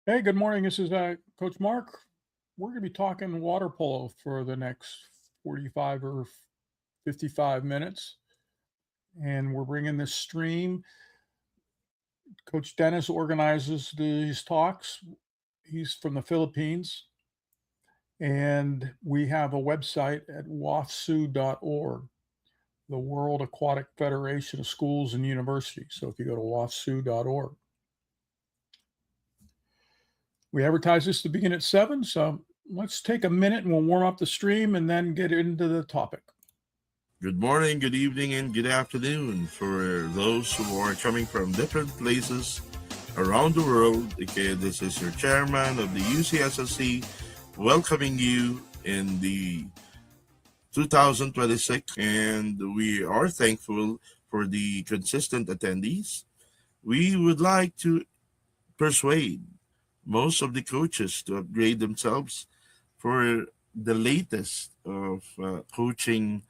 Hey, good morning. This is Coach Mark. We're going to be talking water polo for the next 45 or 55 minutes. And we're bringing this stream. Coach Dennis organizes these talks. He's from the Philippines. And we have a website at wafsu.org, the World Aquatic Federation of Schools and Universities. So if you go to wafsu.org, we advertise this to begin at 7. So let's take a minute and we'll warm up the stream and then get into the topic. Good morning, good evening, and good afternoon for those who are coming from different places around the world. Okay, this is your chairman of the UCSSC welcoming you in the 2026, and we are thankful for the consistent attendees. We would like to persuade most of the coaches to upgrade themselves for the latest of coaching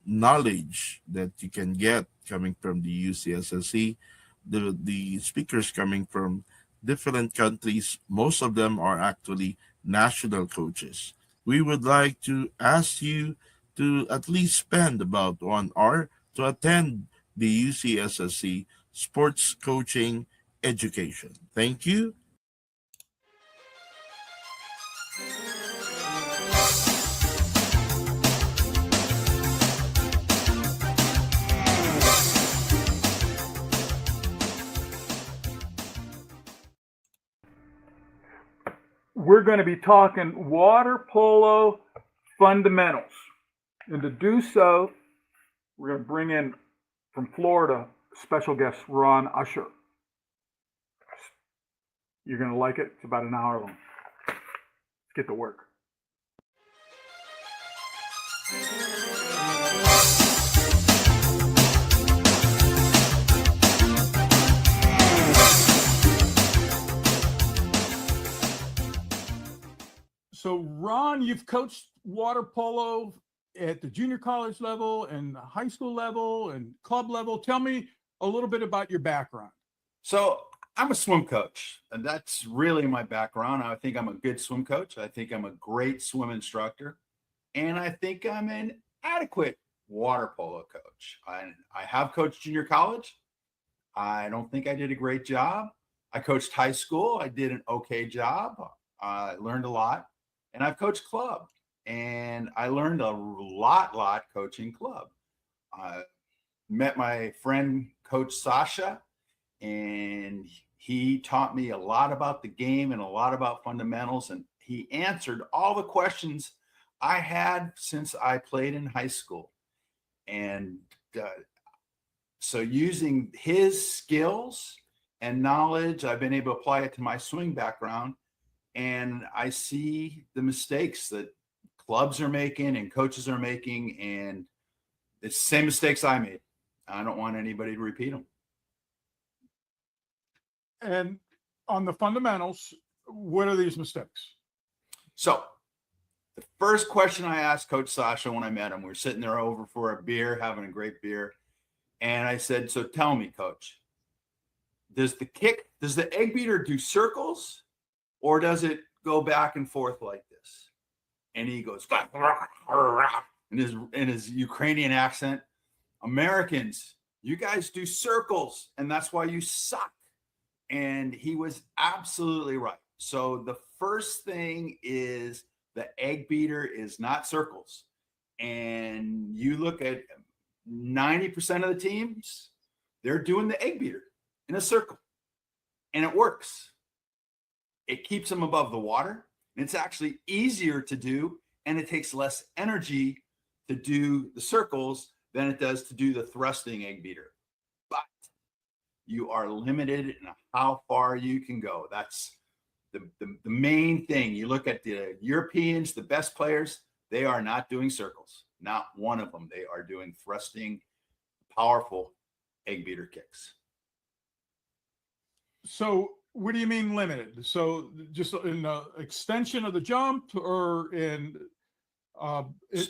knowledge that you can get coming from the UCSSC. The speakers coming from different countries, most of them are actually national coaches. We would like to ask you to at least spend about 1 hour to attend the UCSSC Sports Coaching Education. Thank you. We're going to be talking water polo fundamentals. And to do so, we're going to bring in from Florida special guest Ron Usher. You're going to like it. It's about an hour long. Let's get to work. So, Ron, you've coached water polo at the junior college level and high school level and club level. Tell me a little bit about your background. So I'm a swim coach, and that's really my background. I think I'm a good swim coach. I think I'm a great swim instructor, and I think I'm an adequate water polo coach. I have coached junior college. I don't think I did a great job. I coached high school. I did an okay job. I learned a lot. And I've coached club, and I learned a lot coaching club. I met my friend, Coach Sasha, and he taught me a lot about the game and a lot about fundamentals. And he answered all the questions I had since I played in high school. And so using his skills and knowledge, I've been able to apply it to my swing background. And I see the mistakes that clubs are making and coaches are making, and it's the same mistakes I made. I don't want anybody to repeat them. And on the fundamentals, what are these mistakes? So the first question I asked Coach Sasha when I met him, we were sitting there over for a beer, having a great beer. And I said, so tell me, Coach, does the egg beater do circles? Or does it go back and forth like this? And he goes, in his Ukrainian accent, Americans, you guys do circles, and that's why you suck. And he was absolutely right. So the first thing is the egg beater is not circles. And you look at 90% of the teams, they're doing the egg beater in a circle, and it works. It keeps them above the water, and it's actually easier to do, and it takes less energy to do the circles than it does to do the thrusting egg beater. But you are limited in how far you can go. That's the main thing. You look at the Europeans, the best players, they are not doing circles. Not one of them. They are doing thrusting, powerful egg beater kicks. So what do you mean limited? So just in the extension of the jump, or in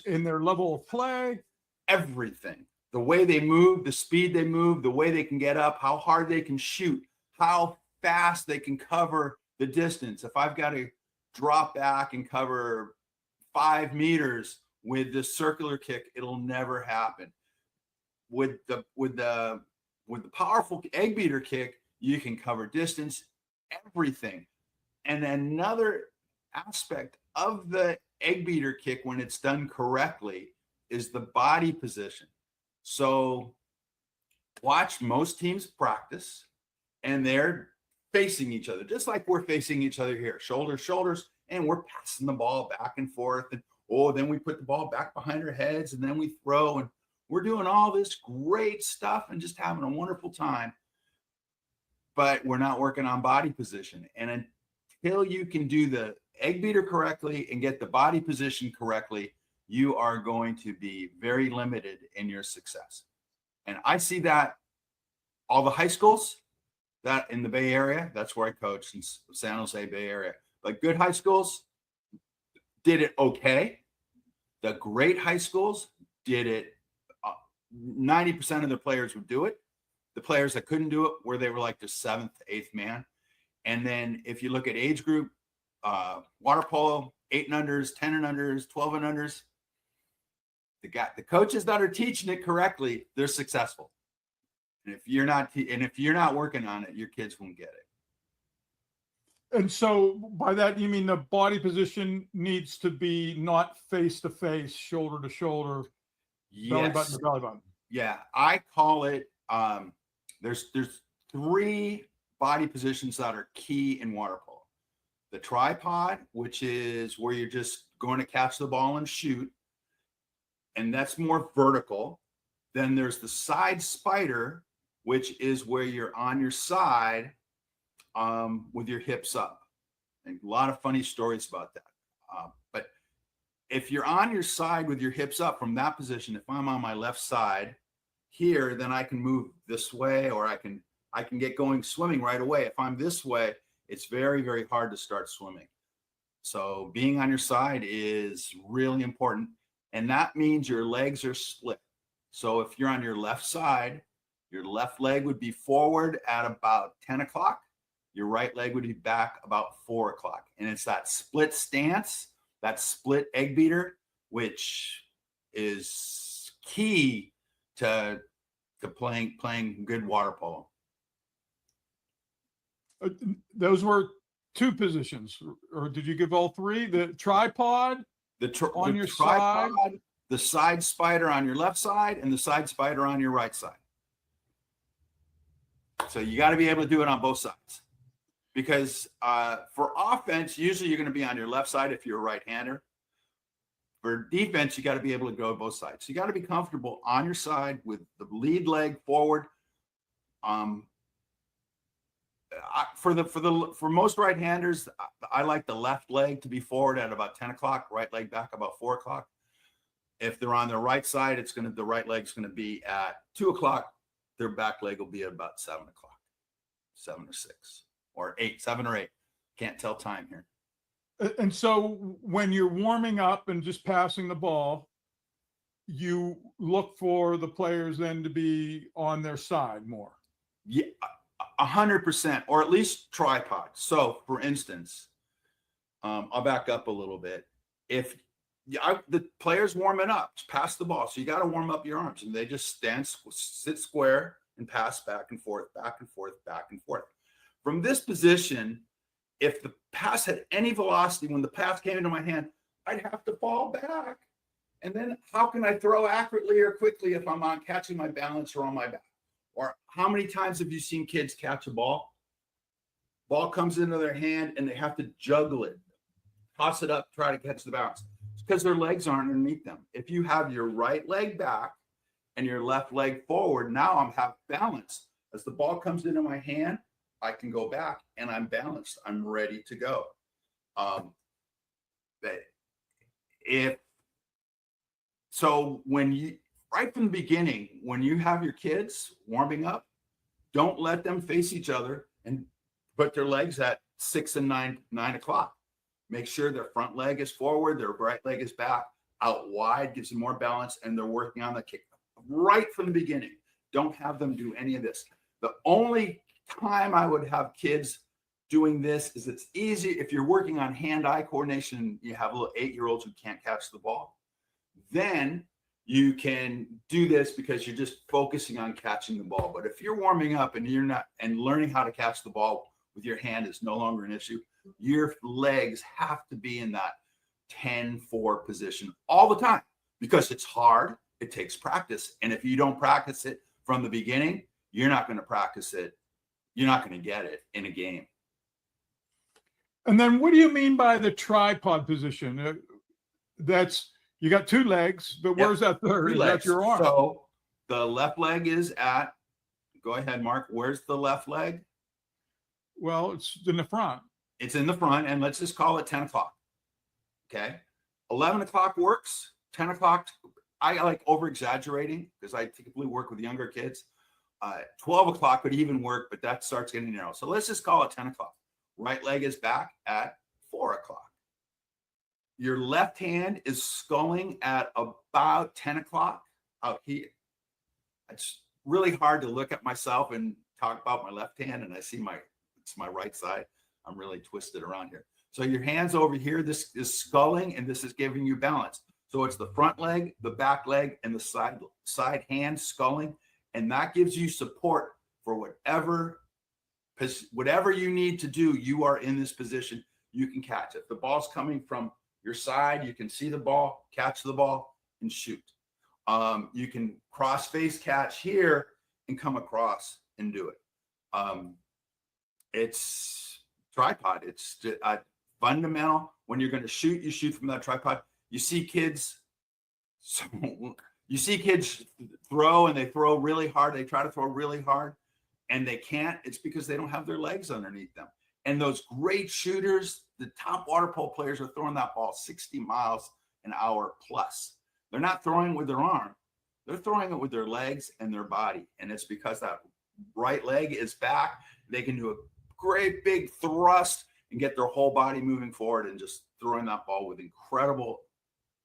their level of play? Everything. The way they move, the speed they move, the way they can get up, how hard they can shoot, how fast they can cover the distance. If I've got to drop back and cover 5 meters with the circular kick, it'll never happen. With the powerful egg beater kick, you can cover distance, everything. And another aspect of the egg beater kick, when it's done correctly, is the body position. So watch most teams practice, and they're facing each other, just like we're facing each other here, shoulders, shoulders, and we're passing the ball back and forth. And then we put the ball back behind our heads, and then we throw, and we're doing all this great stuff and just having a wonderful time. But we're not working on body position. And until you can do the egg beater correctly and get the body position correctly, you are going to be very limited in your success. And I see that all the high schools that in the Bay Area, that's where I coach, in San Jose Bay Area. But good high schools did it okay. The great high schools did it. 90% of the players would do it. The players that couldn't do it, where they were like the 7th, 8th man. And then if you look at age group, water polo, 8 and unders, 10 and unders, 12 and unders, the coaches that are teaching it correctly, they're successful. And if you're not working on it, your kids won't get it. And so by that, you mean the body position needs to be not face to face, shoulder to shoulder, belly button to belly button. Yeah, I call it. There's 3 body positions that are key in water polo. The tripod, which is where you're just going to catch the ball and shoot, and that's more vertical. Then there's the side spider, which is where you're on your side with your hips up. And a lot of funny stories about that. But if you're on your side with your hips up from that position, if I'm on my left side here, then I can move this way, or I can get going swimming right away. If I'm this way, it's very, very hard to start swimming. So being on your side is really important. And that means your legs are split. So if you're on your left side, your left leg would be forward at about 10 o'clock. Your right leg would be back about 4 o'clock. And it's that split stance, that split egg beater, which is key to playing good water polo. Those were 2 positions, or did you give all 3? The tripod on your tripod, side, the side spider on your left side, and the side spider on your right side. So you got to be able to do it on both sides, because for offense, usually you're going to be on your left side if you're a right-hander. For defense, you got to be able to go both sides. So you got to be comfortable on your side with the lead leg forward. For most right-handers, I like the left leg to be forward at about 10 o'clock, right leg back about 4 o'clock. If they're on the right side, the right leg's going to be at 2 o'clock. Their back leg will be at about 7 o'clock, 7 or 6 or 8, 7 or 8. Can't tell time here. And so when you're warming up and just passing the ball, you look for the players then to be on their side more. Yeah, 100%, or at least tripod. So for instance, I'll back up a little bit. If the player's warming up, pass the ball. So you got to warm up your arms, and they just sit square and pass back and forth, back and forth, back and forth. From this position, if the pass had any velocity, when the pass came into my hand, I'd have to fall back. And then how can I throw accurately or quickly if I'm on catching my balance or on my back? Or how many times have you seen kids catch a ball? Ball comes into their hand and they have to juggle it, toss it up, try to catch the balance. It's because their legs aren't underneath them. If you have your right leg back and your left leg forward, now I'm have balance. As the ball comes into my hand, I can go back and I'm balanced. I'm ready to go. Right from the beginning, when you have your kids warming up, don't let them face each other and put their legs at 6 and 9 o'clock. Make sure their front leg is forward, their right leg is back, out wide, gives them more balance, and they're working on the kick right from the beginning. Don't have them do any of this. The only time I would have kids doing this is it's easy if you're working on hand-eye coordination, you have little 8-year-olds who can't catch the ball, then you can do this because you're just focusing on catching the ball. But if you're warming up and you're not, and learning how to catch the ball with your hand is no longer an issue, your legs have to be in that 10-4 position all the time because it's hard. It takes practice. And if you don't practice it from the beginning, you're not going to practice it. You're not going to get it in a game. And then what do you mean by the tripod position? That's, you got 2 legs, but where's that third? Is that your arm? So the left leg is at, go ahead, Mark. Where's the left leg? Well, it's in the front. It's in the front, and let's just call it 10 o'clock. Okay. 11 o'clock works. 10 o'clock, I like over exaggerating because I typically work with younger kids. 12 o'clock could even work, but that starts getting narrow. So let's just call it 10 o'clock. Right leg is back at 4 o'clock. Your left hand is sculling at about 10 o'clock out here. It's really hard to look at myself and talk about my left hand, and I see it's my right side. I'm really twisted around here. So your hand's over here. This is sculling, and this is giving you balance. So it's the front leg, the back leg, and the side hand sculling, and that gives you support for whatever you need to do. You are in this position. You can catch it. The ball's coming from your side. You can see the ball, catch the ball, and shoot. You can cross face catch here and come across and do it. It's tripod. It's fundamental. When you're going to shoot, you shoot from that tripod. You see kids throw, and they throw really hard. They try to throw really hard, and they can't. It's because they don't have their legs underneath them. And those great shooters, the top water polo players, are throwing that ball 60 miles an hour plus. They're not throwing it with their arm. They're throwing it with their legs and their body. And it's because that right leg is back. They can do a great big thrust and get their whole body moving forward and just throwing that ball with incredible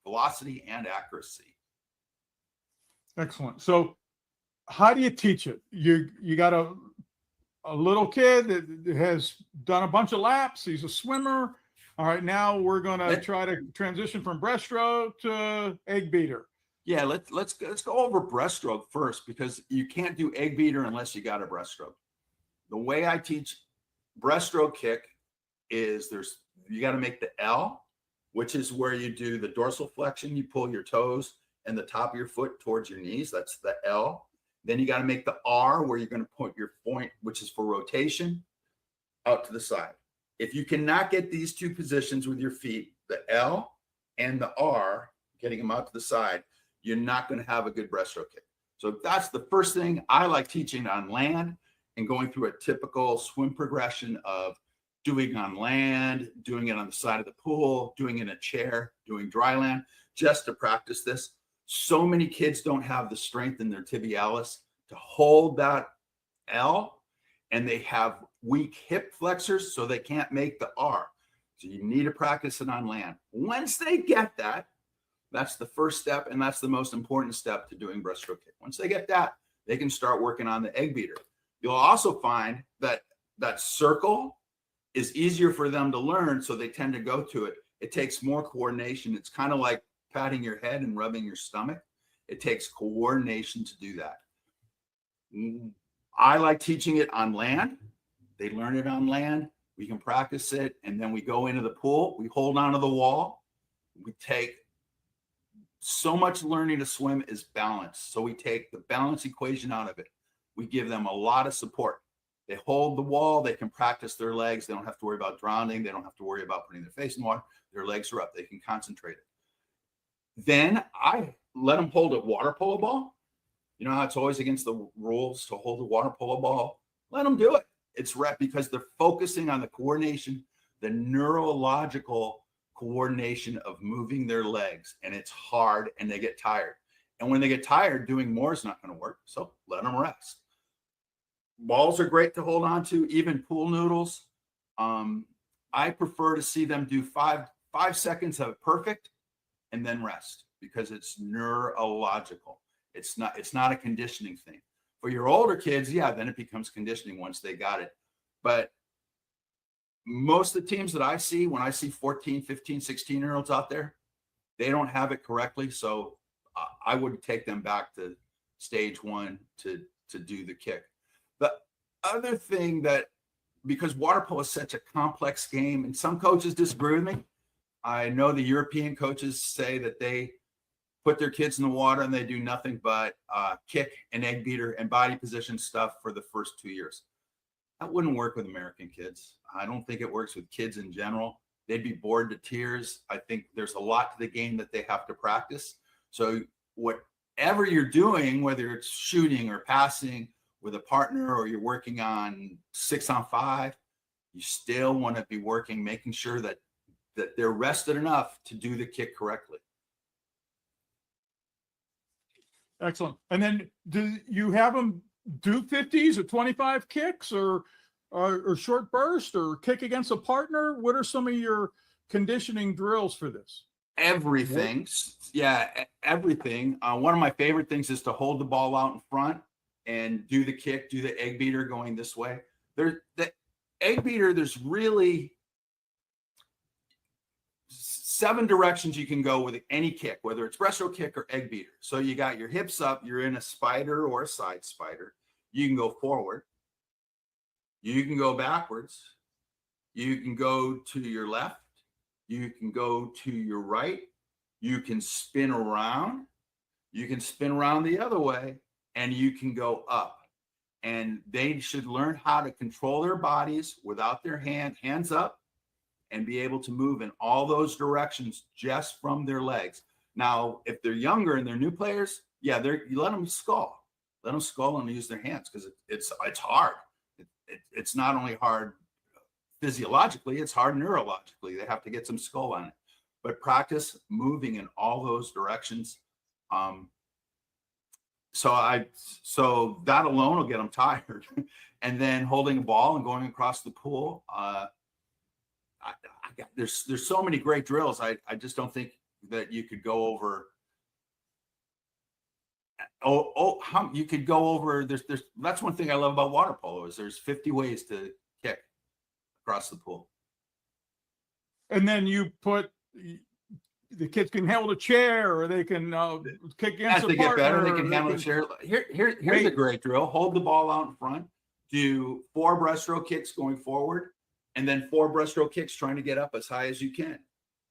velocity and accuracy. Excellent. So how do you teach it? You got a little kid that has done a bunch of laps. He's a swimmer. All right, now we're going to try to transition from breaststroke to egg beater. Yeah, let's go over breaststroke first, because you can't do egg beater unless you got a breaststroke. The way I teach breaststroke kick is you got to make the L, which is where you do the dorsal flexion. You pull your toes and the top of your foot towards your knees. That's the L. Then you got to make the R, where you're going to put your point, which is for rotation, out to the side. If you cannot get these 2 positions with your feet, the L and the R, getting them out to the side, you're not going to have a good breaststroke kick. So that's the first thing I like teaching on land, and going through a typical swim progression of doing on land, doing it on the side of the pool, doing it in a chair, doing dry land, just to practice this. So many kids don't have the strength in their tibialis to hold that L, and they have weak hip flexors, so they can't make the R. So you need to practice it on land. Once they get that, that's the first step, and that's the most important step to doing breaststroke kick. Once they get that, they can start working on the egg beater. You'll also find that that circle is easier for them to learn, so they tend to go to it. It takes more coordination. It's kind of like patting your head and rubbing your stomach. It takes coordination to do that. I like teaching it on land. They learn it on land. We can practice it, and then we go into the pool. We hold onto the wall. We take so much learning to swim is balance. So we take the balance equation out of it. We give them a lot of support. They hold the wall. They can practice their legs. They don't have to worry about drowning. They don't have to worry about putting their face in water. Their legs are up. They can concentrate it. Then I let them hold a water polo ball. You know how it's always against the rules to hold a water polo ball? Let them do it. It's rep, because they're focusing on the coordination, the neurological coordination of moving their legs, and it's hard, and they get tired. And when they get tired, doing more is not going to work. So let them rest. Balls are great to hold on to, even pool noodles. I prefer to see them do five seconds of perfect and then rest, because it's neurological. It's not a conditioning thing. For your older kids, yeah, then it becomes conditioning once they got it. But most of the teams that I see, when I see 14, 15, 16-year-olds out there, they don't have it correctly. So I would take them back to stage one to do the kick. The other thing that, because water polo is such a complex game, and some coaches disagree with me. I know the European coaches say that they put their kids in the water and they do nothing but kick and egg beater and body position stuff for the first 2 years. That wouldn't work with American kids. I don't think it works with kids in general. They'd be bored to tears. I think there's a lot to the game that they have to practice. So whatever you're doing, whether it's shooting or passing with a partner, or you're working on 6-on-5, you still want to be working, making sure that they're rested enough to do the kick correctly. Excellent. And then do you have them do 50s or 25 kicks or short burst or kick against a partner? What are some of your conditioning drills for this? Everything. Yeah, everything. One of my favorite things is to hold the ball out in front and do the kick, do the egg beater going this way. The egg beater, there's really 7 directions you can go with any kick, whether it's breaststroke kick or egg beater. So you got your hips up, you're in a spider or a side spider. You can go forward. You can go backwards. You can go to your left. You can go to your right. You can spin around. You can spin around the other way, and you can go up. And they should learn how to control their bodies without their hands up, and be able to move in all those directions just from their legs. Now, if they're younger and they're new players, yeah, you let them skull. Let them skull and use their hands, because it's hard. It's not only hard physiologically, it's hard neurologically. They have to get some skull on it. But practice moving in all those directions. So that alone will get them tired. And then holding a ball and going across the pool. There's so many great drills. I just don't think that you could go over. You could go over. That's one thing I love about water polo is there's 50 ways to kick across the pool. And then you put the kids can handle a chair, or they can kick against As they a partner. get better, they can handle a chair. Here's a great drill. Hold the ball out in front. Do 4 breaststroke kicks going forward, and then 4 breaststroke kicks trying to get up as high as you can.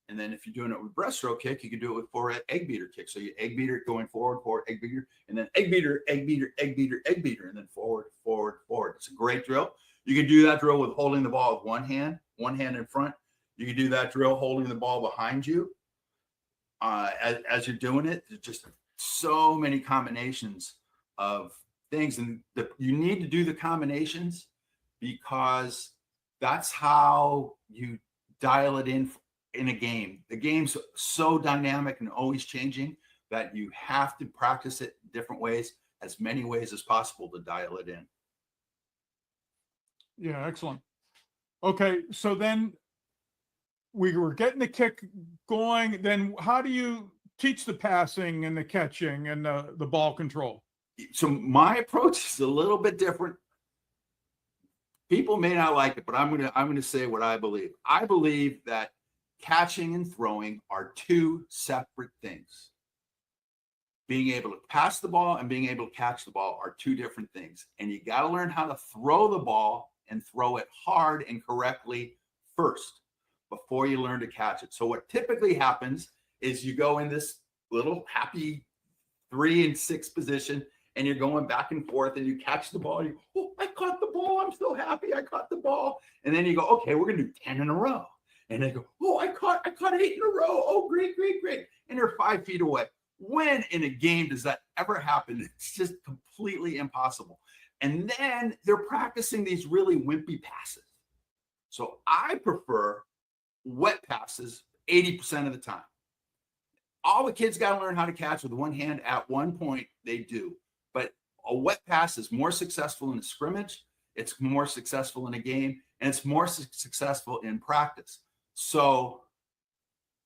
And then if you're doing it with breaststroke kick, you can do it with 4 egg beater kicks. So you egg beater going forward, egg beater, and then egg beater, egg beater, egg beater, egg beater, and then forward, forward, forward. It's a great drill. You can do that drill with holding the ball with one hand in front. You can do that drill holding the ball behind you. As you're doing it, there's just so many combinations of things. And you need to do the combinations, because that's how you dial it in a game. The game's so dynamic and always changing that you have to practice it different ways, as many ways as possible to dial it in. Yeah, excellent. Okay, so then we were getting the kick going. Then how do you teach the passing and the catching and the ball control? So my approach is a little bit different. People may not like it, but I'm gonna say what I believe. I believe that catching and throwing are 2 separate things. Being able to pass the ball and being able to catch the ball are 2 different things. And you got to learn how to throw the ball and throw it hard and correctly first before you learn to catch it. So what typically happens is you go in this little happy 3 and 6 position, and you're going back and forth, and you catch the ball. You go, oh, I caught the ball. I'm so happy I caught the ball. And then you go, okay, we're going to do 10 in a row. And they go, oh, I caught 8 in a row. Oh, great, great, great. And they're 5 feet away. When in a game does that ever happen? It's just completely impossible. And then they're practicing these really wimpy passes. So I prefer wet passes 80% of the time. All the kids got to learn how to catch with one hand. At one point, they do. But a wet pass is more successful in a scrimmage. It's more successful in a game, and it's more successful in practice. So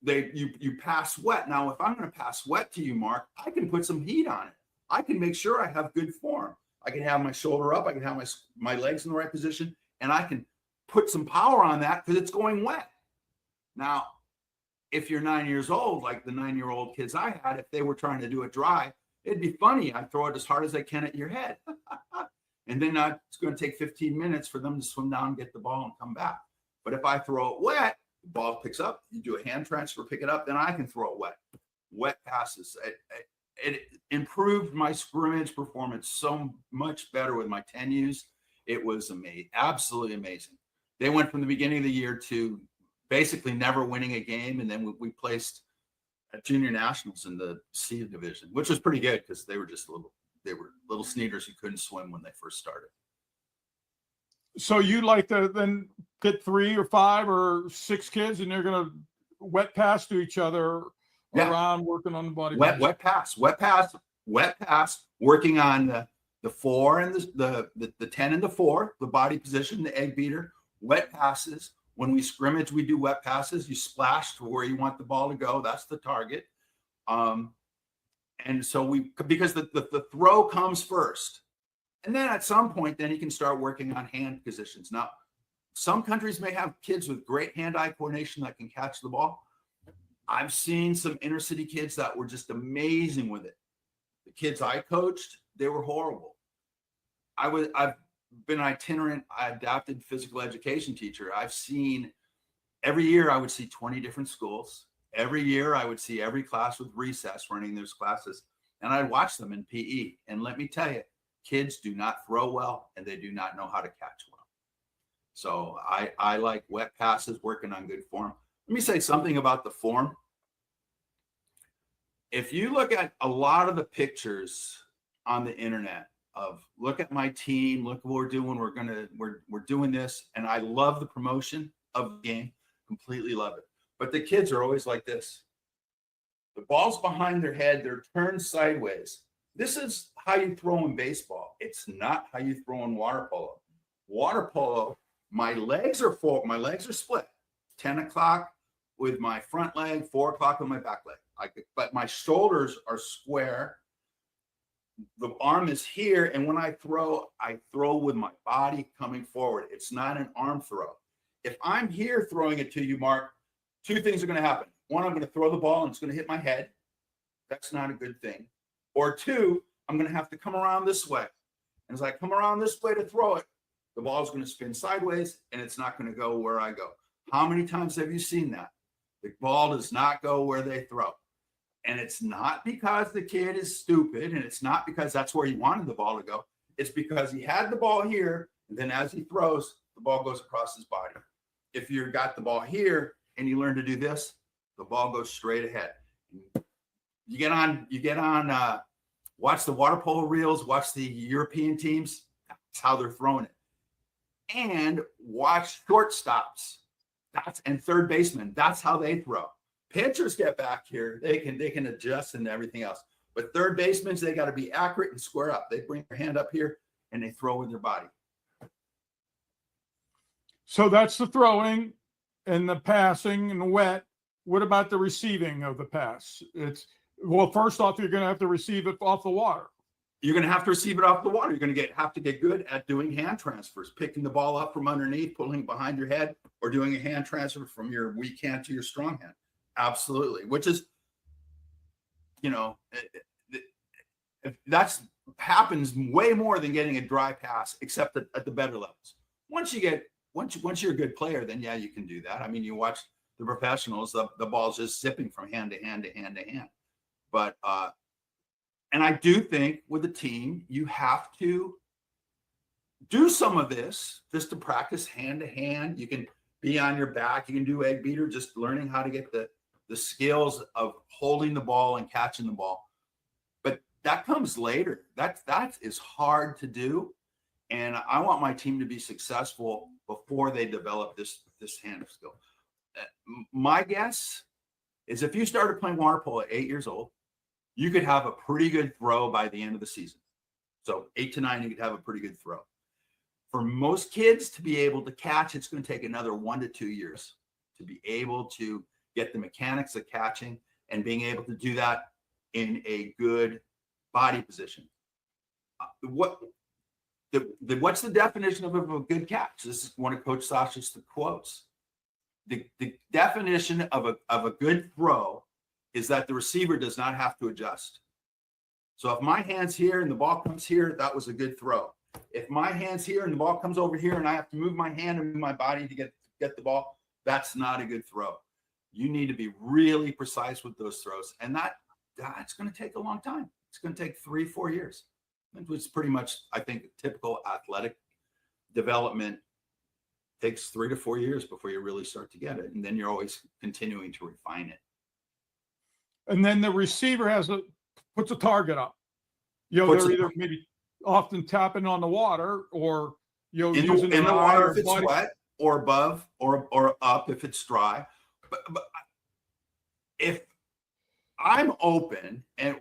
you pass wet. Now, if I'm going to pass wet to you, Mark, I can put some heat on it. I can make sure I have good form. I can have my shoulder up. I can have my legs in the right position, and I can put some power on that because it's going wet. Now, if you're 9 years old, like the 9-year-old kids I had, if they were trying to do it dry, it'd be funny. I'd throw it as hard as I can at your head. And then it's going to take 15 minutes for them to swim down and get the ball and come back. But if I throw it wet, the ball picks up, you do a hand transfer, pick it up, then I can throw it wet. Wet passes. It improved my scrimmage performance so much better with my 10Us. It was amazing, absolutely amazing. They went from the beginning of the year to basically never winning a game, and then we placed at junior nationals in the C division, which was pretty good because they were little sneakers who couldn't swim when they first started. So you like to then get 3 or 5 or 6 kids, and they're going to wet pass to each other around working on the body. Wet pass, working on the 4 and the 10 and the 4, the body position, the egg beater, wet passes. When we scrimmage, we do wet passes. You splash to where you want the ball to go. That's the target. And so because the throw comes first. And then at some point, then you can start working on hand positions. Now, some countries may have kids with great hand-eye coordination that can catch the ball. I've seen some inner city kids that were just amazing with it. The kids I coached, they were horrible. I've been an itinerant, adapted physical education teacher. I've seen every year I would see 20 different schools. Every year I would see every class with recess running those classes, and I'd watch them in PE. And let me tell you, kids do not throw well, and they do not know how to catch well. So I like wet passes, working on good form. Let me say something about the form. If you look at a lot of the pictures on the internet of look at my team, look what we're doing, we're doing this, and I love the promotion of the game, completely love it. But the kids are always like this. The ball's behind their head, they're turned sideways. This is how you throw in baseball. It's not how you throw in water polo. Water polo, my legs are split. 10 o'clock with my front leg, 4 o'clock with my back leg. But my shoulders are square. The arm is here, and when I throw with my body coming forward. It's not an arm throw. If I'm here throwing it to you, Mark, 2 things are going to happen. 1, I'm going to throw the ball and it's going to hit my head. That's not a good thing. Or 2, I'm going to have to come around this way. And as I come around this way to throw it, the ball is going to spin sideways and it's not going to go where I go. How many times have you seen that? The ball does not go where they throw. And it's not because the kid is stupid, and it's not because that's where he wanted the ball to go. It's because he had the ball here, and then as he throws, the ball goes across his body. If you got the ball here and you learn to do this, the ball goes straight ahead. You get on, watch the water polo reels, watch the European teams. That's how they're throwing it. And watch shortstops. And third baseman. That's how they throw. Pitchers get back here. They can adjust and everything else. But third basemen, they got to be accurate and square up. They bring their hand up here and they throw with their body. So that's the throwing and the passing and the wet. What about the receiving of the pass? First off, you're going to have to receive it off the water. You're going to have to receive it off the water. You're going to have to get good at doing hand transfers, picking the ball up from underneath, pulling it behind your head, or doing a hand transfer from your weak hand to your strong hand. Absolutely. Which is, that's happens way more than getting a dry pass, except at the better levels. Once you're a good player, then yeah, you can do that. I mean, you watch the professionals, the ball's just zipping from hand to hand to hand to hand. But, and I do think with a team, you have to do some of this just to practice hand to hand. You can be on your back. You can do egg beater, just learning how to get the skills of holding the ball and catching the ball. But that comes later. That is hard to do. And I want my team to be successful before they develop this hand skill. My guess is if you started playing water polo at 8 years old, you could have a pretty good throw by the end of the season. So 8 to 9, you could have a pretty good throw. For most kids to be able to catch, it's going to take another 1 to 2 years to be able to get the mechanics of catching and being able to do that in a good body position. what's the definition of a good catch? This is one of Coach Sasha's quotes. The definition of a good throw is that the receiver does not have to adjust. So if my hand's here and the ball comes here, that was a good throw. If my hand's here and the ball comes over here and I have to move my hand and move my body to get the ball, that's not a good throw. You need to be really precise with those throws. And that's going to take a long time. It's going to take 3-4 years. Which is pretty much, I think, typical athletic development takes 3 to 4 years before you really start to get it. And then you're always continuing to refine it. And then the receiver puts a target up. They're either maybe often tapping on the water or, using in the water if it's wet, or above or up if it's dry. But if I'm open if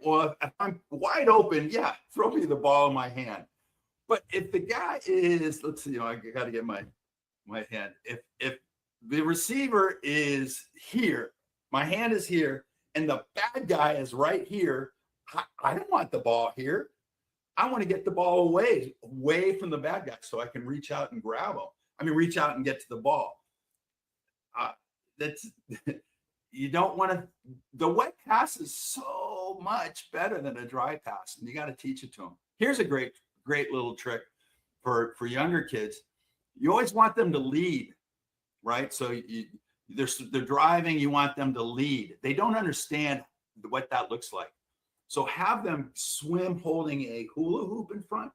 I'm wide open, yeah, throw me the ball in my hand. But if the guy is, let's see, I got to get my hand. If the receiver is here, my hand is here, and the bad guy is right here, I don't want the ball here. I want to get the ball away from the bad guy so I can reach out and grab him. Reach out and get to the ball. That's you don't want to. The wet pass is so much better than a dry pass, and you got to teach it to them. Here's a great little trick for younger kids. You always want them to lead, right? So they're driving. You want them to lead. They don't understand what that looks like. So have them swim holding a hula hoop in front.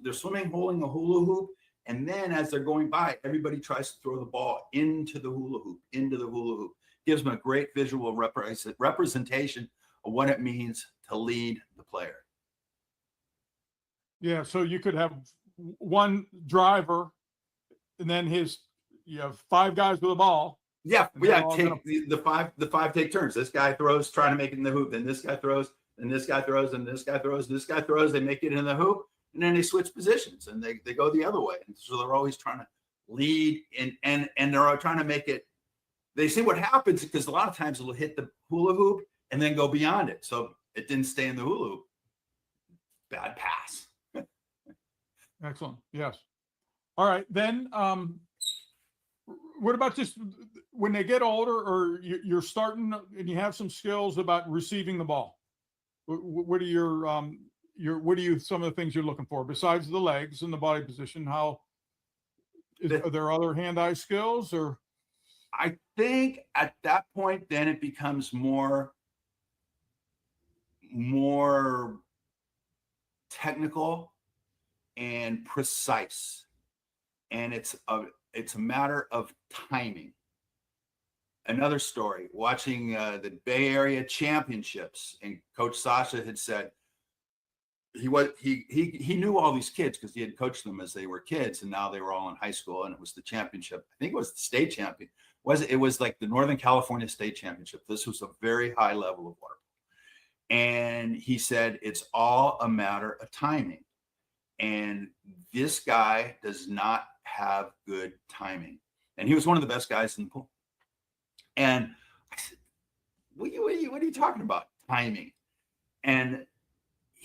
They're swimming holding a hula hoop. And then as they're going by, everybody tries to throw the ball into the hula hoop. Gives them a great visual representation of what it means to lead the player. Yeah, so you could have one driver, and then you have 5 guys with the ball. Yeah. Take the five take turns. This guy throws, trying to make it in the hoop. Then this guy throws, and this guy throws, and this guy throws. This guy throws. They make it in the hoop, and then they switch positions and they go the other way. And so they're always trying to lead and they're trying to make it. They see what happens because a lot of times it'll hit the hula hoop and then go beyond it. So it didn't stay in the hula hoop. Bad pass. Excellent. Yes. All right. Then what about just when they get older or you're starting and you have some skills about receiving the ball? What are some of the things you're looking for besides the legs and the body position? Are there other hand-eye skills or? I think at that point, then it becomes more technical and precise, and it's a matter of timing. Another story: watching the Bay Area Championships, and Coach Sasha had said he knew all these kids because he had coached them as they were kids, and now they were all in high school, and it was the championship. I think it was the state champion. It was like the Northern California State Championship. This was a very high level of water. And he said, it's all a matter of timing. And this guy does not have good timing. And he was one of the best guys in the pool. And I said, what are you talking about? Timing. And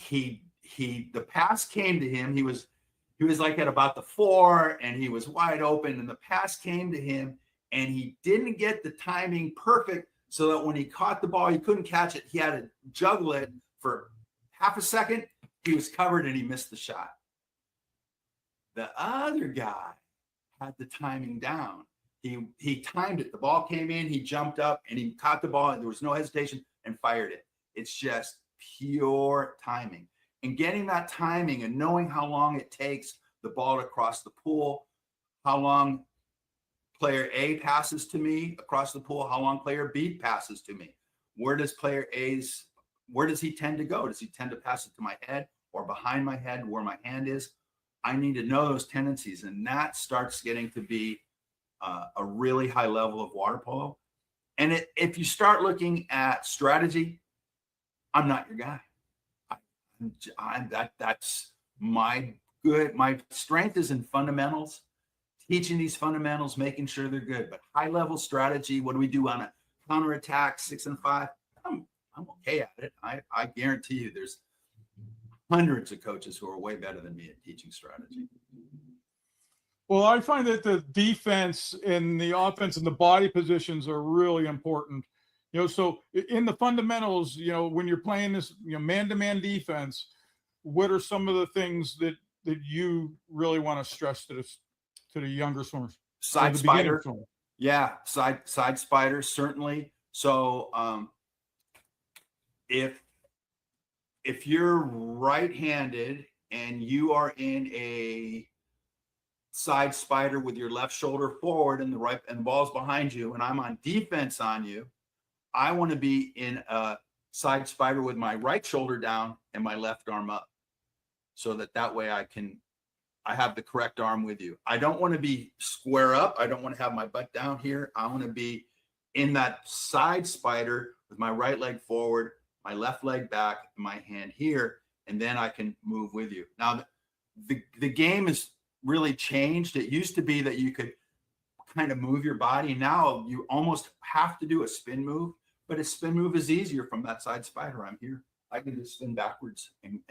the pass came to him. He was like at about the 4 and he was wide open, and the pass came to him. And he didn't get the timing perfect so that when he caught the ball, he couldn't catch it. He had to juggle it for half a second. He was covered and he missed the shot. The other guy had the timing down. He timed it. The ball came in, he jumped up and he caught the ball, and there was no hesitation, and fired it. It's just pure timing. And getting that timing and knowing how long it takes the ball to cross the pool, how long player A passes to me across the pool, how long player B passes to me. Where does he tend to go? Does he tend to pass it to my head or behind my head where my hand is? I need to know those tendencies, and that starts getting to be a really high level of water polo. And if you start looking at strategy, I'm not your guy. That's my strength is in fundamentals. Teaching these fundamentals, making sure they're good, but high level strategy. What do we do on a counterattack 6 and 5? I'm okay at it. I guarantee you, there's hundreds of coaches who are way better than me at teaching strategy. Well, I find that the defense and the offense and the body positions are really important. So in the fundamentals, when you're playing this, man-to-man defense, what are some of the things that you really want to stress to the younger swimmers? Side spider. Yeah, side spider, certainly. So if you're right-handed and you are in a side spider with your left shoulder forward and the ball's behind you, and I'm on defense on you, I want to be in a side spider with my right shoulder down and my left arm up, so that way I have the correct arm with you. I don't want to be square up. I don't want to have my butt down here. I want to be in that side spider with my right leg forward, my left leg back, and my hand here, and then I can move with you. Now, the game has really changed. It used to be that you could kind of move your body. Now you almost have to do a spin move, but a spin move is easier from that side spider. I'm here. I can just spin backwards and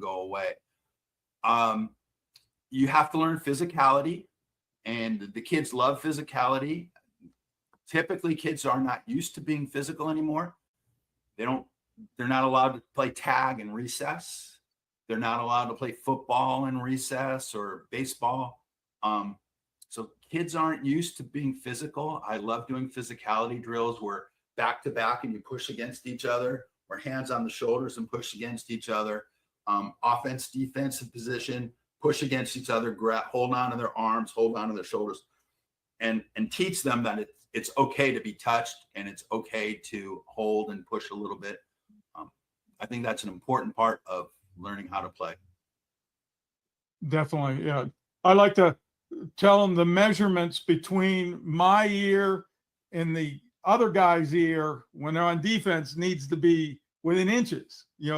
go away. You have to learn physicality, and the kids love physicality. Typically, kids are not used to being physical anymore. They're not allowed to play tag and recess. They're not allowed to play football in recess or baseball. So kids aren't used to being physical. I love doing physicality drills where back to back and you push against each other, or hands on the shoulders and push against each other. Offense, defensive position, push against each other, hold on to their arms, hold on to their shoulders, and teach them that it's okay to be touched and it's okay to hold and push a little bit. I think that's an important part of learning how to play. Definitely. Yeah. I like to tell them the measurements between my ear and the other guy's ear when they're on defense needs to be within inches. We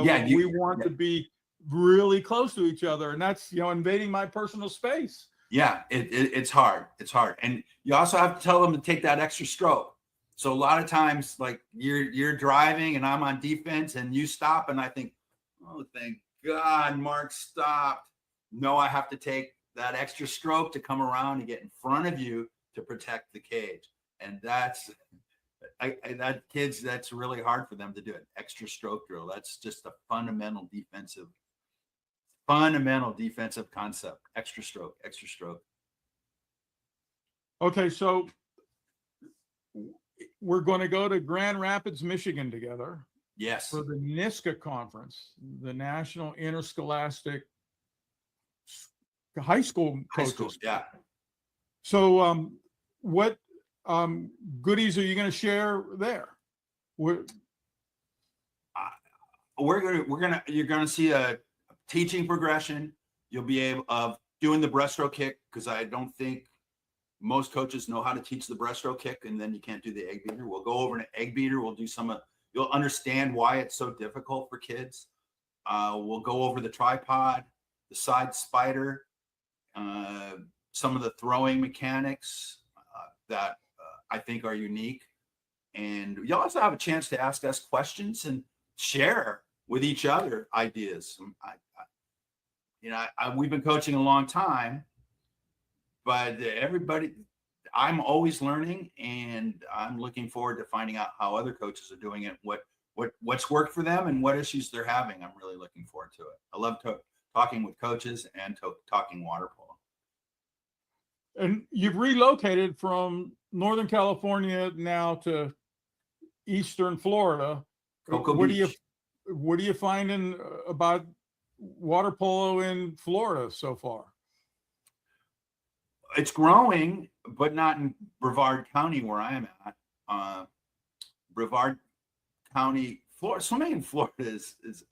want to be really close to each other, and that's, invading my personal space. Yeah, it's hard. It's hard. And you also have to tell them to take that extra stroke. So a lot of times, like you're driving and I'm on defense and you stop and I think, oh, thank God, Mark stopped. No, I have to take that extra stroke to come around and get in front of you to protect the cage. And that's really hard for them to do, an extra stroke drill. That's just a fundamental defensive concept. Extra stroke. Okay, so we're going to go to Grand Rapids, Michigan together. Yes. For the NISCA Conference, the National Interscholastic High School Coaches. Yeah. So what goodies are you going to share there? You're going to see a teaching progression. You'll be able of doing the breaststroke kick, because I don't think most coaches know how to teach the breaststroke kick, and then you can't do the egg beater. We'll go over an egg beater. We'll do you'll understand why it's so difficult for kids. We'll go over the tripod, the side spider, some of the throwing mechanics that I think are unique. And you'll also have a chance to ask us questions and share with each other ideas. We've been coaching a long time, but I'm always learning, and I'm looking forward to finding out how other coaches are doing it, what's worked for them and what issues they're having. I'm really looking forward to it. I love talking with coaches and talking water polo. And you've relocated from Northern California now to Eastern Florida. Cocoa Beach. What are you finding about water polo in Florida so far? It's growing, but not in Brevard County where I am at. Brevard County, Florida. Swimming in Florida is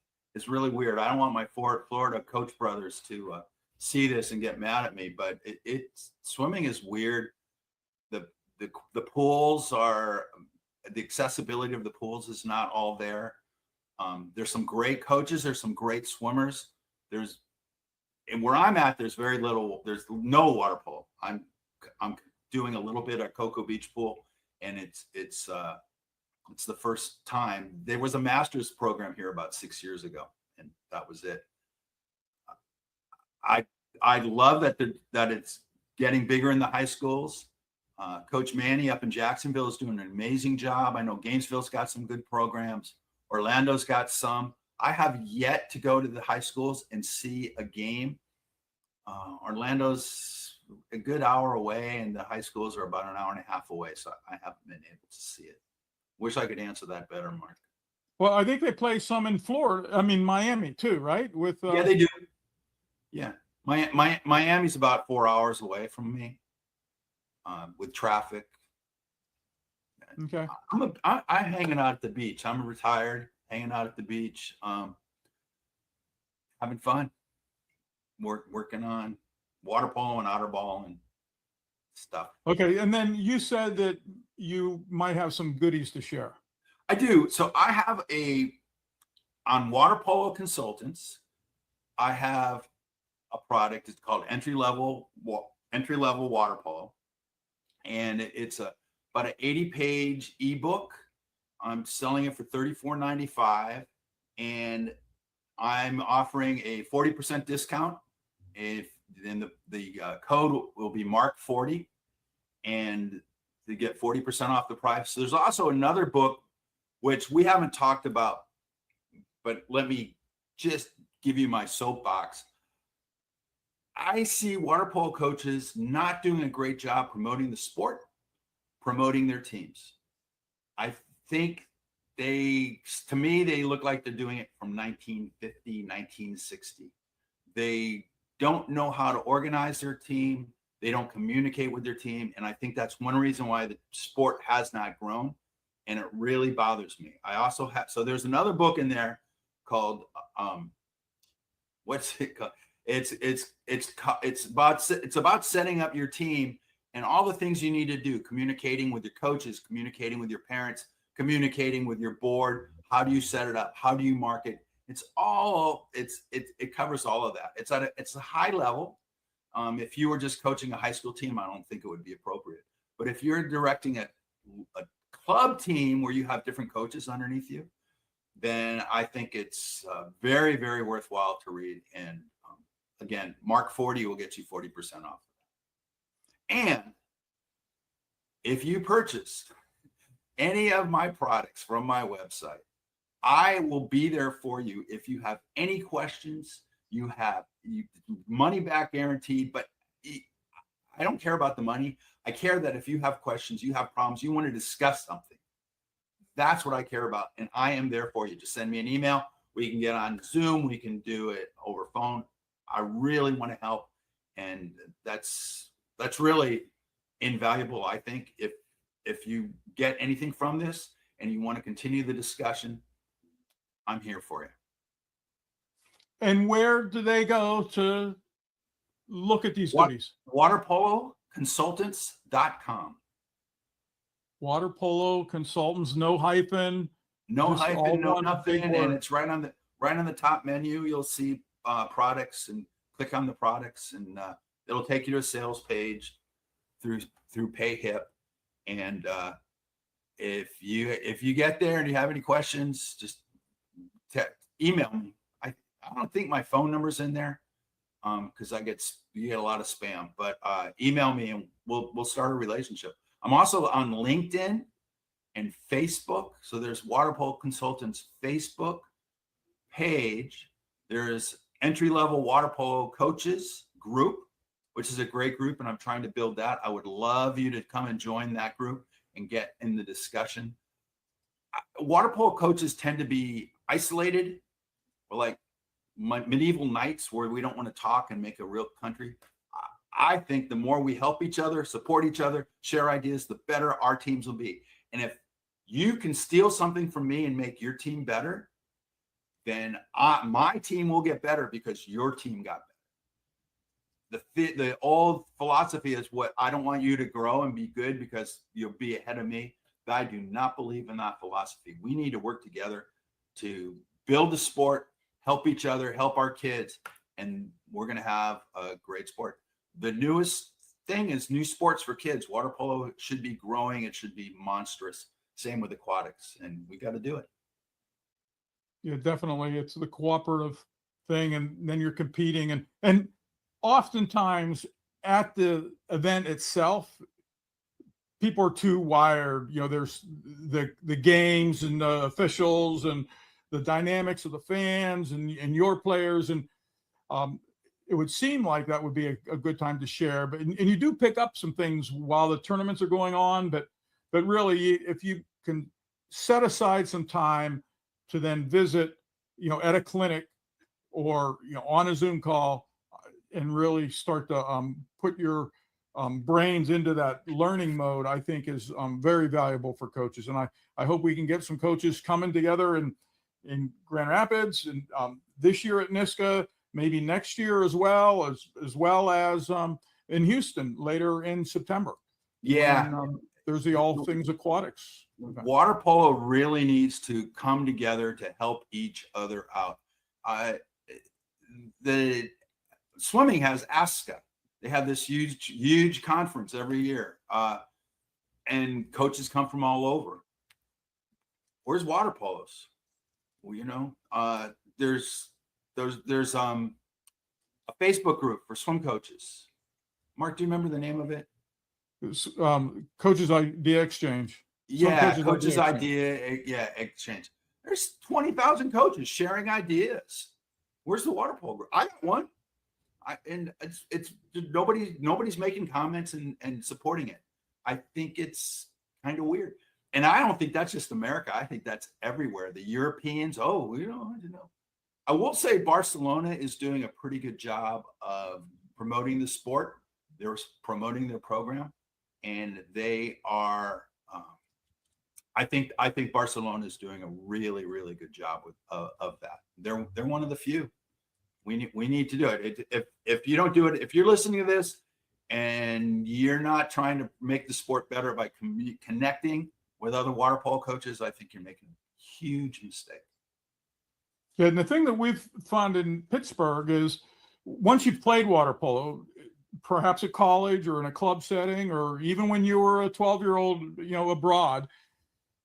really weird. I don't want my Florida coach brothers to see this and get mad at me, but swimming is weird. The pools are, the accessibility of the pools is not all there. There's some great coaches. There's some great swimmers. And where I'm at, there's no water polo. I'm doing a little bit at Cocoa Beach pool, and it's the first time. There was a master's program here about 6 years ago, and that was it. I love that it's getting bigger in the high schools. Coach Manny up in Jacksonville is doing an amazing job. I know Gainesville's got some good programs. Orlando's got some. I have yet to go to the high schools and see a game. Orlando's a good hour away, and the high schools are about an hour and a half away, so I haven't been able to see it. Wish I could answer that better, Mark. Well, I think they play some in Florida. I mean, Miami too, right? With yeah, they do. Yeah, Miami's about 4 hours away from me, with traffic. Okay. I'm hanging out at the beach. I'm retired, hanging out at the beach, having fun, working on water polo and outer ball and stuff. Okay, and then you said that you might have some goodies to share. I do. So I have on Water Polo Consultants, I have a product. It's called entry level water polo, and it's about an 80-page ebook. I'm selling it for $34.95, and I'm offering a 40% discount. If then the code will be Mark40, and to get 40% off the price. So there's also another book which we haven't talked about, but let me just give you my soapbox. I see water polo coaches not doing a great job promoting the sport, promoting their teams. I think to me, they look like they're doing it from 1950, 1960. They don't know how to organize their team. They don't communicate with their team. And I think that's one reason why the sport has not grown. And it really bothers me. I also have, so there's another book in there called, what's it called? It's about setting up your team and all the things you need to do, communicating with your coaches, communicating with your parents, communicating with your board. How do you set it up? How do you market? It covers all of that. It's a high level. If you were just coaching a high school team, I don't think it would be appropriate. But if you're directing a club team where you have different coaches underneath you, then I think it's very, very worthwhile to read. And again, Mark40 will get you 40% off. And if you purchase any of my products from my website, I will be there for you. If you have any questions, you have money back guaranteed, but I don't care about the money. I care that if you have questions, you have problems, you want to discuss something. That's what I care about. And I am there for you. Just send me an email. We can get on Zoom. We can do it over phone. I really want to help. And that's really invaluable. I think if you get anything from this and you want to continue the discussion, I'm here for you. And where do they go to look at these goodies? Waterpoloconsultants.com. Water Polo Consultants, no hyphen. No hyphen, no nothing. And it's right on the top menu. You'll see products, and click on the products, and it'll take you to a sales page through PayHip. And if you get there and you have any questions, just email me. I don't think my phone number's in there because you get a lot of spam. But email me and we'll start a relationship. I'm also on LinkedIn and Facebook. So there's Water Polo Consultants Facebook page. There's Entry Level Water Polo Coaches group, which is a great group, and I'm trying to build that. I would love you to come and join that group and get in the discussion. Water polo coaches tend to be isolated, or like medieval knights where we don't want to talk and make a real country. I think the more we help each other, support each other, share ideas, the better our teams will be. And if you can steal something from me and make your team better, then my team will get better because your team got better. The old philosophy is what I don't want you to grow and be good because you'll be ahead of me. But I do not believe in that philosophy. We need to work together to build the sport, help each other, help our kids, and we're going to have a great sport. The newest thing is new sports for kids. Water polo should be growing. It should be monstrous. Same with aquatics, and we got to do it. Yeah, definitely. It's the cooperative thing, and then you're competing. And oftentimes at the event itself, people are too wired. There's the games and the officials and the dynamics of the fans and your players. And it would seem like that would be a good time to share. But and you do pick up some things while the tournaments are going on. But really, if you can set aside some time to then visit, at a clinic or on a Zoom call, and really start to put your brains into that learning mode, I think is very valuable for coaches. And I hope we can get some coaches coming together in Grand Rapids and this year at NISCA, maybe next year as well as in Houston later in September. Yeah. When, there's the All Things Aquatics event. Water polo really needs to come together to help each other out. The swimming has ASCA. They have this huge conference every year, and coaches come from all over. Where's water polos? Well, there's a Facebook group for swim coaches. Mark, do you remember the name of it? Coaches Idea Exchange. Yeah, Coaches Idea Exchange. There's 20,000 coaches sharing ideas. Where's the water polo group? I got one. And it's nobody's making comments and supporting it. I think it's kind of weird. And I don't think that's just America. I think that's everywhere. The Europeans, I don't know. I will say Barcelona is doing a pretty good job of promoting the sport. They're promoting their program, and they are. I think Barcelona is doing a really, really good job of that. They're one of the few. We need to do it. If you don't do it, if you're listening to this and you're not trying to make the sport better by connecting with other water polo coaches, I think you're making a huge mistake. Yeah, and the thing that we've found in Pittsburgh is once you've played water polo, perhaps at college or in a club setting, or even when you were a 12-year-old, abroad,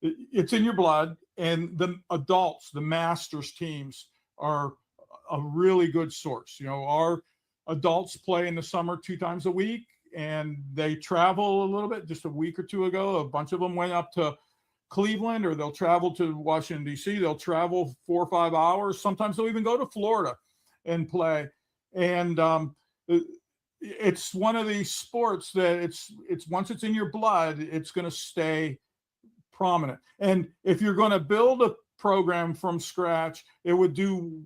it's in your blood. And the adults, the masters teams, are a really good source. Our adults play in the summer 2 times a week, and they travel a little bit. Just a week or two ago, a bunch of them went up to Cleveland, or they'll travel to Washington, D.C. They'll travel 4 or 5 hours. Sometimes they'll even go to Florida and play. And it's one of these sports that it's once it's in your blood, it's going to stay prominent. And if you're going to build a program from scratch, it would do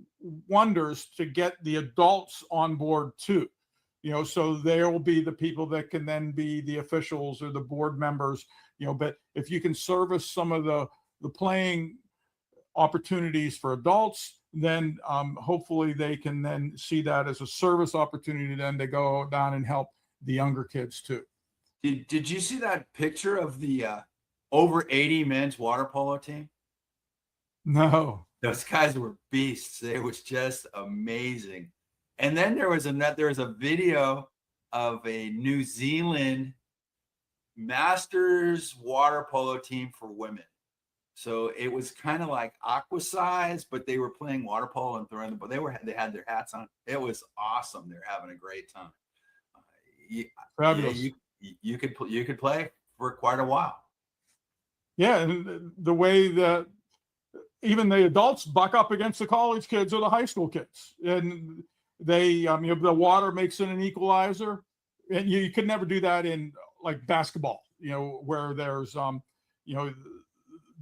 wonders to get the adults on board too. So there will be the people that can then be the officials or the board members. But if you can service some of the playing opportunities for adults, then hopefully they can then see that as a service opportunity then to go down and help the younger kids too. Did you see that picture of the over 80 men's water polo team? No. Those guys were beasts. It was just amazing. And then there was a video of a New Zealand masters water polo team for women. So it was kind of like aqua size, but they were playing water polo and throwing the ball. They had their hats on. It was awesome. They're having a great time. Fabulous. You could play for quite a while. Yeah, and the way that even the adults buck up against the college kids or the high school kids, and they, the water makes it an equalizer, and you could never do that in like basketball, where there's,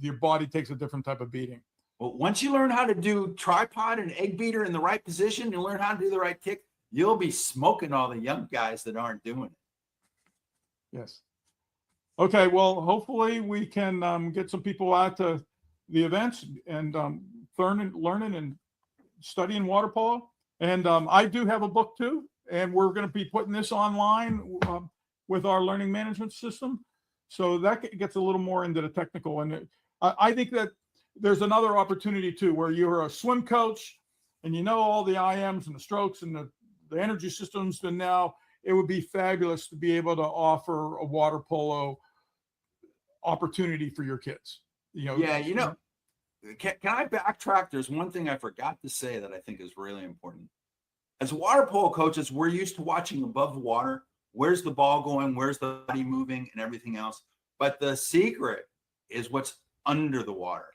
your body takes a different type of beating. Well, once you learn how to do tripod and egg beater in the right position, you learn how to do the right kick, you'll be smoking all the young guys that aren't doing it. Yes. Okay. Well, hopefully we can get some people out to the events and learning and studying water polo. And I do have a book too, and we're going to be putting this online with our learning management system. So that gets a little more into the technical. And I think that there's another opportunity too, where you're a swim coach and all the IMs and the strokes and the energy systems. And now it would be fabulous to be able to offer a water polo opportunity for your kids. Can I backtrack? There's one thing I forgot to say that I think is really important. As water polo coaches, we're used to watching above the water. Where's the ball going? Where's the body moving and everything else? But the secret is what's under the water.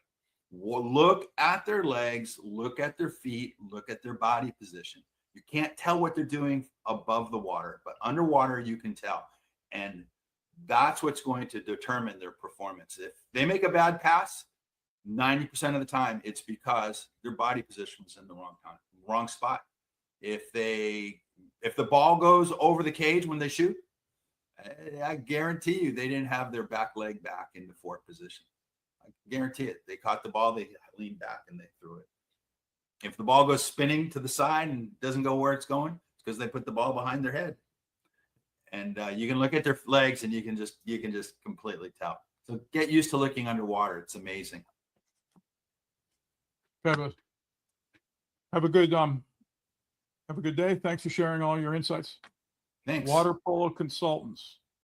Look at their legs, look at their feet, look at their body position. You can't tell what they're doing above the water, but underwater you can tell. And that's what's going to determine their performance. If they make a bad pass, 90% of the time it's because their body position was in the wrong spot. If the ball goes over the cage when they shoot, I guarantee you they didn't have their back leg back in the forward position. I guarantee it. They caught the ball, they leaned back and they threw it. If the ball goes spinning to the side and doesn't go where it's going, it's because they put the ball behind their head. And you can look at their legs and you can just completely tell. So get used to looking underwater. It's amazing. Fabulous. Have a good day. Thanks for sharing all your insights. Thanks. Water Polo Consultants.